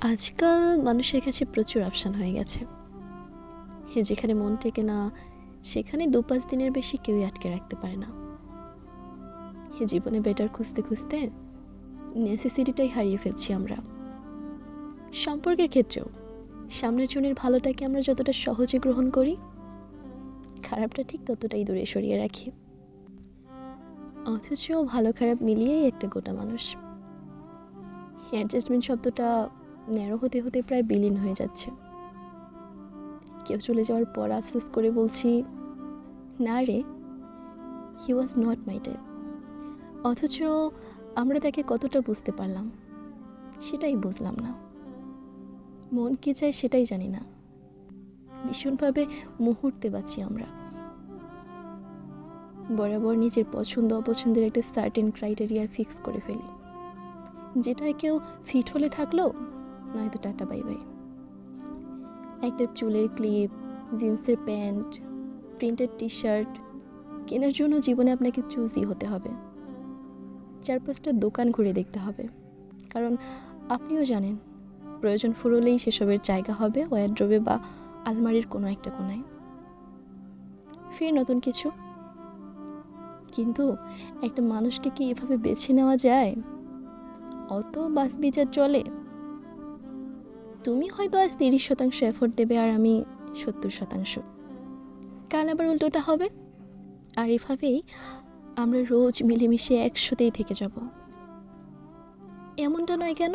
আজকাল মানুষের কাছে প্রচুর অপশান হয়ে গেছে। যেখানে মন টেকে না সেখানে ২-৫ দিনের বেশি কেউই আটকে রাখতে পারে না। জীবনে বেটার খুঁজতে খুঁজতে নেসেসিটিটাই হারিয়ে ফেলছি আমরা। সম্পর্কের ক্ষেত্রেও সামনের জনের ভালোটাকে আমরা যতটা সহজে গ্রহণ করি, খারাপটা ঠিক ততটাই দূরে সরিয়ে রাখি। অথচ ভালো খারাপ মিলিয়েই একটা গোটা মানুষ। অ্যাডজাস্টমেন্ট শব্দটা ন্যারো হতে হতে প্রায় বিলীন হয়ে যাচ্ছে। কেউ চলে যাওয়ার পর আফসোস করে বলছি, না রে, হি ওয়াজ নট মাই টাইপ। অথচ আমরা তাকে কতটা বুঝতে পারলাম সেটাই বুঝলাম না। মন কি চায় সেটাই জানি না। ভীষণভাবে মুহূর্তে বাঁচি আমরা। বরাবর নিজের পছন্দ অপছন্দের একটা সার্টেন ক্রাইটেরিয়া ফিক্স করে ফেলি, যেটায় কেউ ফিট হলে থাকলো, নয়তো টাটা বাই বাই। একটা চুলের ক্লিপ, জিন্সের প্যান্ট, প্রিন্টেড টি শার্ট কেনার জন্য জীবনে আপনাকে চুজই হতে হবে। ৪-৫টা দোকান ঘুরে দেখতে হবে, কারণ আপনিও জানেন প্রয়োজন ফুরলেই সেসবের জায়গা হবে ওয়ারড্রোবে বা আলমারির কোনো একটা কোনায়। ফের নতুন কিছু। কিন্তু একটা মানুষকে কি এভাবে বেছে নেওয়া যায়? অত বাস বিচার চলে? তুমি হয়তো আজ ৩০% এফোর্ট দেবে আর আমি ৭০%। কাল আবার উল্টোটা হবে। আর এভাবেই আমরা রোজ মিলেমিশে একসাথেই থেকে যাব। এমনটা নয় কেন?